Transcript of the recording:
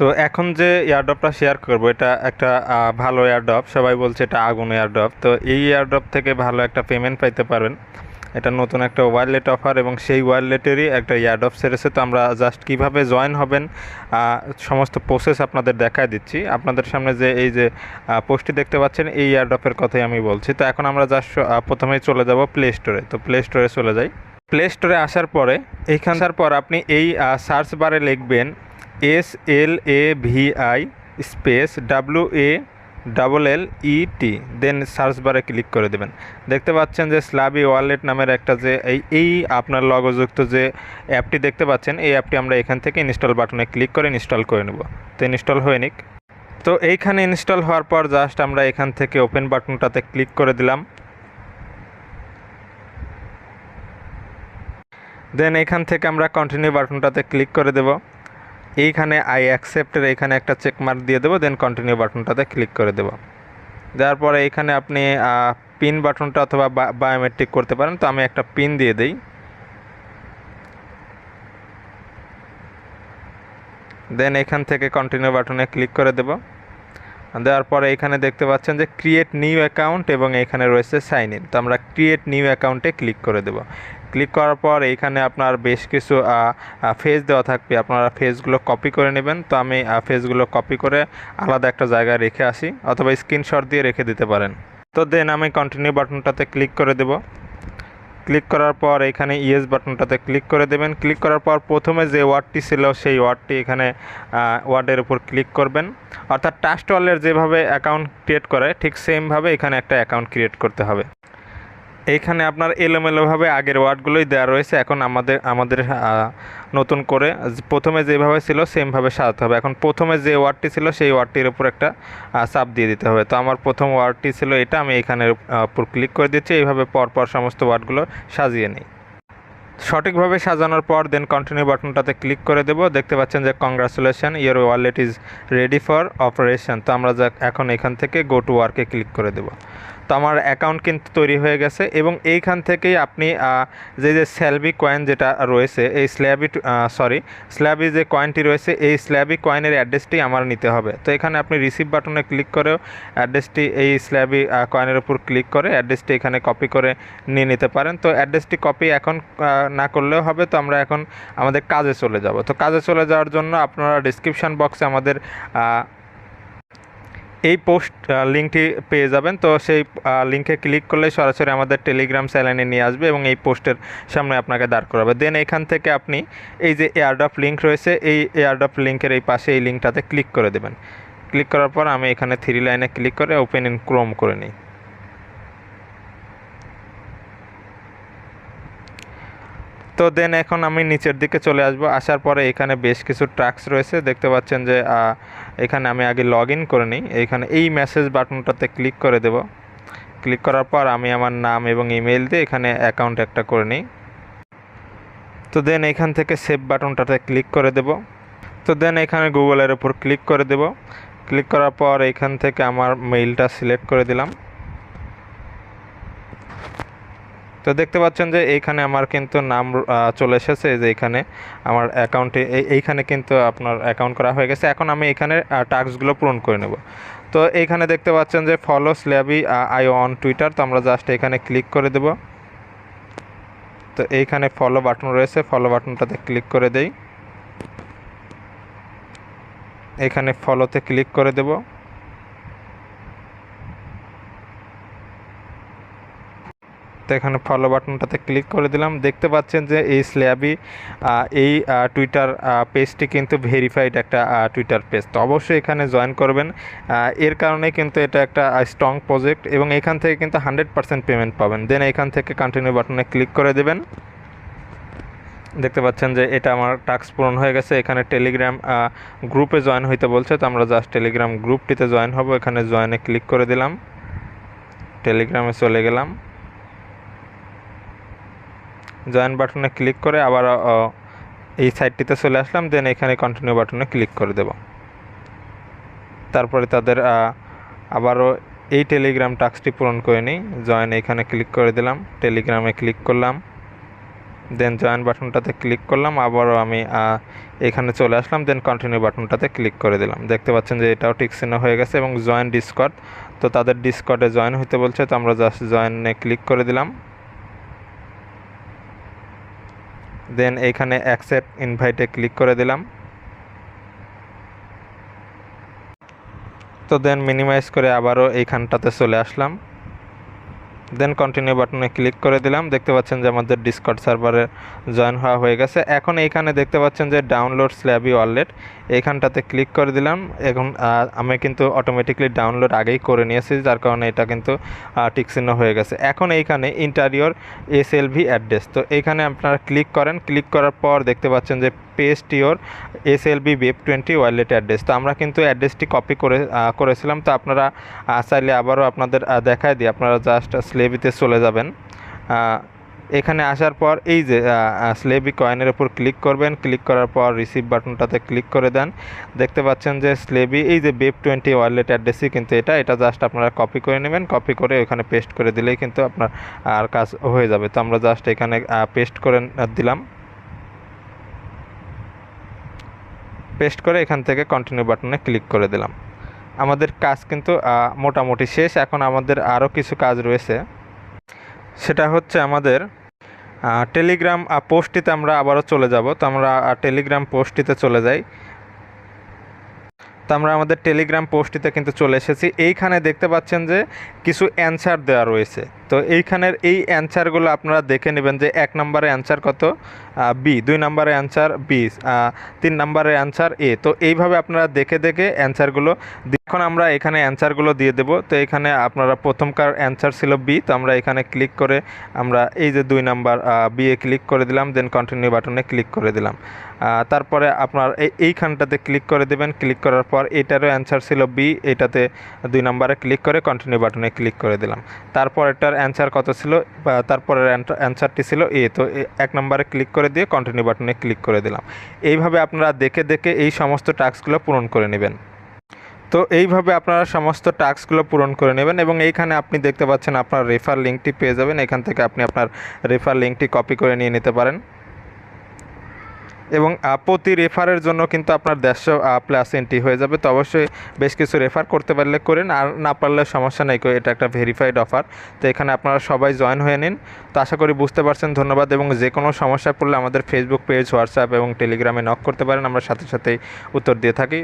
তো এখন যে এয়ারড্রপটা শেয়ার করব এটা একটা ভালো এয়ারড্রপ, সবাই বলছে এটা আগুন এয়ারড্রপ। তো এই এয়ারড্রপ থেকে ভালো একটা পেমেন্ট পাইতে পারবেন। এটা নতুন একটা ওয়ালেট অফার এবং সেই ওয়ালেটেরই একটা এয়ারড্রপ ছেড়েছে। তো আমরা জাস্ট কীভাবে জয়েন হবেন সমস্ত প্রসেস আপনাদের দেখায় দিচ্ছি। আপনাদের সামনে যে এই যে পোস্টটি দেখতে পাচ্ছেন এই এয়ারড্রপের কথাই আমি বলছি। তো এখন আমরা জাস্ট প্রথমেই চলে যাব প্লে স্টোরে। তো প্লে স্টোরে চলে যাই। প্লে স্টোরে আসার পরে এইখান আসার পর আপনি এই সার্চ বারে লিখবেন SLAVI স্পেস WALLET, দেন সার্চ বারে ক্লিক করে দেবেন। দেখতে পাচ্ছেন যে স্লাভি ওয়ালেট নামের একটা যে এই আপনার লগযুক্ত যে অ্যাপটি দেখতে পাচ্ছেন, এই অ্যাপটি আমরা এখান থেকে ইনস্টল বাটনে ক্লিক করে ইনস্টল করে নেব। তো ইনস্টল হয়ে নিক। তো এইখানে ইনস্টল হওয়ার পর জাস্ট আমরা এখান থেকে ওপেন বাটনটাতে ক্লিক করে দিলাম। দেন এখান থেকে আমরা কন্টিনিউ বাটনটাতে ক্লিক করে দেব। এইখানে আই অ্যাকসেপ্টের এখানে একটা চেকমার্ক দিয়ে দেবো, দেন কন্টিনিউ বাটনটাতে ক্লিক করে দেব। দেওয়ার পরে এইখানে আপনি পিন বাটনটা অথবা বায়োমেট্রিক করতে পারেন। তো আমি একটা পিন দিয়ে দিই। দেন এখান থেকে কন্টিনিউ বাটনে ক্লিক করে দেব। দেওয়ার পরে এখানে দেখতে পাচ্ছেন যে ক্রিয়েট নিউ অ্যাকাউন্ট এবং এখানে রয়েছে সাইন ইন। তো আমরা ক্রিয়েট নিউ অ্যাকাউন্টে ক্লিক করে দেব। ক্লিক করার পর এইখানে আপনার বেশ কিছু ফেজ দেওয়া থাকবে, আপনারা ফেজগুলো কপি করে নেবেন। তো আমি ফেজগুলো কপি করে আলাদা একটা জায়গায় রেখে আসি, অথবা স্ক্রিনশট দিয়ে রেখে দিতে পারেন। তো দেন আমি কন্টিনিউ বাটনটাতে ক্লিক করে দেব। ক্লিক করার পর এখানে ইয়েস বাটনটাতে ক্লিক করে দেবেন। ক্লিক করার পর প্রথমে যে ওয়ার্ডটি ছিল সেই ওয়ার্ডটি এখানে ওয়ার্ডের উপর ক্লিক করবেন। অর্থাৎ ট্রাস্ট ওয়ালেট যেভাবে অ্যাকাউন্ট ক্রিয়েট করে ঠিক সেমভাবে এখানে একটা অ্যাকাউন্ট ক্রিয়েট করতে হবে। এইখানে আপনার এলোমেলোভাবে আগের ওয়ার্ডগুলোই দেওয়া রয়েছে। এখন আমাদের নতুন করে প্রথমে যেভাবে ছিল সেমভাবে সাজাতে হবে। এখন প্রথমে যে ওয়ার্ডটি ছিল সেই ওয়ার্ডটির উপর একটা চাপ দিয়ে দিতে হবে। তো আমার প্রথম ওয়ার্ডটি ছিল এটা, আমি এখানের উপর ক্লিক করে দিচ্ছি। এইভাবে পরপর সমস্ত ওয়ার্ডগুলো সাজিয়ে নিই। সঠিকভাবে সাজানোর পর দেন কন্টিনিউ বাটনটাতে ক্লিক করে দেব। দেখতে পাচ্ছেন যে congratulation, your wallet is ready for operation. তো আমরা এখন এখান থেকে গো টু ওয়ার্কে ক্লিক করে দেব। তো আমার অ্যাকাউন্ট কিন্তু তৈরি হয়ে গেছে এবং এইখান থেকেই আপনি যে স্ল্যাভি কয়েন যেটা রয়েছে, এই স্ল্যাভি যে কয়েনটি রয়েছে, এই স্ল্যাভি কয়েনের অ্যাড্রেসটি আমার নিতে হবে। তো এখানে আপনি রিসিভ বাটনে ক্লিক করেও অ্যাড্রেসটি এই স্ল্যাভি কয়েনের উপর ক্লিক করে অ্যাড্রেসটি এখানে কপি করে নিয়ে নিতে পারেন। তো অ্যাড্রেসটি কপি এখন না করলেও হবে। তো আমরা এখন আমাদের কাজে চলে যাব। তো কাজে চলে যাওয়ার জন্য আপনারা ডিসক্রিপশান বক্সে আমাদের এই পোস্ট লিঙ্কটি পেয়ে যাবেন। তো সেই লিঙ্কে ক্লিক করলে সরাসরি আমাদের টেলিগ্রাম চ্যানেলে নিয়ে আসবে এবং এই পোস্টের সামনে আপনাকে দাঁড় করাবে। দেন এখান থেকে আপনি এই যে এয়ারড্রপ লিঙ্ক রয়েছে, এই এয়ারড্রপ লিঙ্কের এই পাশে এই লিঙ্কটাতে ক্লিক করে দেবেন। ক্লিক করার পর আমি এখানে 3 লাইনে ক্লিক করে ওপেন ইন ক্রোম করে নিই। তো দেন এখন আমি নিচের দিকে চলে আসব। আসার পরে এখানে বেশ কিছু টাস্ক রয়েছে, দেখতে পাচ্ছেন যে এখানে আমি আগে লগ ইন করে নিই। এইখানে এই মেসেজ বাটনটাতে ক্লিক করে দেব। ক্লিক করার পর আমি আমার নাম এবং ইমেল দিয়ে এখানে অ্যাকাউন্ট একটা করে নিই। তো দেন এখান থেকে সেভ বাটনটাতে ক্লিক করে দেব। তো দেন এখানে গুগলের উপর ক্লিক করে দেব। ক্লিক করার পর এখান থেকে আমার মেইলটা সিলেক্ট করে দিলাম। তো দেখতে পাচ্ছেন যে এইখানে আমার কিন্তু নাম চলে এসেছে, যে এখানে আমার অ্যাকাউন্টে এইখানে কিন্তু আপনার অ্যাকাউন্ট করা হয়ে গেছে। এখন আমি এখানে টাস্কগুলো পূরণ করে নেব। তো এইখানে দেখতে পাচ্ছেন যে ফলো স্ল্যাভি আই অন টুইটার। তো আমরা জাস্ট এখানে ক্লিক করে দেব। তো এইখানে ফলো বাটন রয়েছে, ফলো বাটনটাতে ক্লিক করে দেই। এখানে ফলোতে ক্লিক করে দেব। তো এখানে ফলো বাটনটাতে ক্লিক করে দিলাম। দেখতে পাচ্ছেন যে এই স্ল্যাভি এই টুইটার পেজটি কিন্তু ভেরিফাইড একটা টুইটার পেজ। তো অবশ্যই এখানে জয়েন করবেন, এর কারণে কিন্তু এটা একটা স্ট্রং প্রজেক্ট এবং এখান থেকে কিন্তু 100% পেমেন্ট পাবেন। দেন এখান থেকে কন্টিনিউ বাটনে ক্লিক করে দেবেন। দেখতে পাচ্ছেন যে এটা আমার টাস্ক পূরণ হয়ে গেছে। এখানে টেলিগ্রাম গ্রুপে জয়েন হইতে বলছে। তো আমরা জাস্ট টেলিগ্রাম গ্রুপটিতে জয়েন হব। এখানে জয়েনে ক্লিক করে দিলাম, টেলিগ্রামে চলে গেলাম। জয়েন বাটনে ক্লিক করে আবার এই সাইটটিতে চলে আসলাম। দেন এখানে কন্টিনিউ বাটনে ক্লিক করে দেব। তারপরে তাদের আবারও এই টেলিগ্রাম টাস্কটি পূরণ করে নিই। জয়েন এখানে ক্লিক করে দিলাম, টেলিগ্রামে ক্লিক করলাম। দেন জয়েন বাটনটাতে ক্লিক করলাম, আবারও আমি এখানে চলে আসলাম, দেন কন্টিনিউ বাটনটাতে ক্লিক করে দিলাম। দেখতে পাচ্ছেন যে এটাও টিক চিহ্ন হয়ে গেছে। এবং জয়েন ডিসকর্ড, তো তাদের ডিসকর্ডে জয়েন হতে বলছে, তো আমরা জাস্ট জয়েনে ক্লিক করে দিলাম। দেন এইখানে অ্যাকসেপ্ট ইনভাইটে ক্লিক করে দিলাম। তো দেন মিনিমাইজ করে আবারও এইখানটাতে চলে আসলাম, দেন কন্টিনিউ বাটনে ক্লিক করে দিলাম। দেখতে পাচ্ছেন যে আমাদের ডিসকর্ড সার্ভারে জয়েন হয়ে গেছে। এখন এইখানে দেখতে পাচ্ছেন যে ডাউনলোড স্ল্যাভি ওয়ালেট, এইখানটাতে ক্লিক করে দিলাম। এখন আমি কিন্তু অটোমেটিকলি ডাউনলোড আগেই করে নিয়েছি, যার কারণে এটা কিন্তু টিক চিহ্ন হয়ে গেছে। এখন এইখানে ইন্টারিয়র এসএলভি অ্যাড্রেস, তো এইখানে আপনারা ক্লিক করেন। ক্লিক করার পর দেখতে পাচ্ছেন যে পেস্ট ইওর এসএলভি ওয়েব20 ওয়ালেট অ্যাড্রেস, তো আমরা কিন্তু অ্যাড্রেসটি কপি করেছিলাম। তো আপনারা চাইলে আবারও আপনাদের দেখায় দিই, আপনারা জাস্ট স্লেভিতে চলে যাবেন। এখানে আসার পর এই যে স্লেভি কয়েনের উপর ক্লিক করবেন, ক্লিক করার পর রিসিভ বাটনটাতে ক্লিক করে দেন। দেখতে পাচ্ছেন যে স্লেভি এই যে ওয়েব20 ওয়ালেট অ্যাড্রেসই কিন্তু এটা জাস্ট আপনারা কপি করে নেবেন, কপি করে ওখানে পেস্ট করে দিলেই কিন্তু আপনার আর কাজ হয়ে যাবে। তো আমরা জাস্ট এখানে পেস্ট করে দিলাম, পেস্ট করে এখান থেকে কন্টিনিউ বাটনে ক্লিক করে দিলাম। আমাদের কাজ কিন্তু মোটামুটি শেষ। এখন আমাদের আরও কিছু কাজ রয়েছে, সেটা হচ্ছে আমাদের টেলিগ্রাম পোস্টটিতে আমরা আবারও চলে যাব। তো আমরা টেলিগ্রাম পোস্টটিতে চলে যাই। তো আমরা আমাদের টেলিগ্রাম পোস্টটিতে কিন্তু চলে এসেছি। এইখানে দেখতে পাচ্ছেন যে কিছু অ্যান্সার দেওয়া রয়েছে। তো এইখানের এই অ্যান্সারগুলো আপনারা দেখে নেবেন যে 1 নম্বরে অ্যান্সার কত, বি, 2 নম্বরে অ্যান্সার বি, 3 নম্বরে অ্যান্সার এ। তো এইভাবে আপনারা দেখে দেখে অ্যান্সারগুলো, এখন আমরা এখানে অ্যান্সারগুলো দিয়ে দেব। তো এখানে আপনারা প্রথমকার অ্যান্সার ছিল বি, তো আমরা এখানে ক্লিক করে আমরা এই যে 2 নাম্বার বি এ ক্লিক করে দিলাম, দেন কন্টিনিউ বাটনে ক্লিক করে দিলাম। তারপরে আপনার এইখানটাতে ক্লিক করে দেবেন। ক্লিক করার পর এটারও অ্যান্সার ছিল বি, এটাতে 2 নম্বরে ক্লিক করে কন্টিনিউ বাটনে ক্লিক করে দিলাম। তারপর এটার অ্যান্সার কত ছিল, তারপরের অ্যান্সারটি ছিল এ, তো 1 নম্বরে ক্লিক করে দিয়ে কন্টিনিউ বাটনে ক্লিক করে দিলাম। এইভাবে আপনারা দেখে দেখে এই সমস্ত টাস্কগুলো পূরণ করে নেবেন। তো এইভাবে আপনারা সমস্ত টাস্কগুলো পূরণ করে নেবেন এবং এইখানে আপনি দেখতে পাচ্ছেন আপনার রেফার লিঙ্কটি পেয়ে যাবেন। এখান থেকে আপনি আপনার রেফার লিঙ্কটি কপি করে নিয়ে নিতে পারেন এবং প্রতি রেফারের জন্য কিন্তু আপনার 150+ এন্ট্রি হয়ে যাবে। তো অবশ্যই বেশ কিছু রেফার করতে পারলে করেন, আর না পারলে সমস্যা নেই, এটা একটা ভেরিফাইড অফার। তো এখানে আপনারা সবাই জয়েন হয়ে নিন। তো আশা করি বুঝতে পারছেন। ধন্যবাদ। এবং যে কোনো সমস্যা পড়লে আমাদের ফেসবুক পেজ, হোয়াটসঅ্যাপ এবং টেলিগ্রামে নক করতে পারেন, আমরা সাথে সাথেই উত্তর দিয়ে থাকি।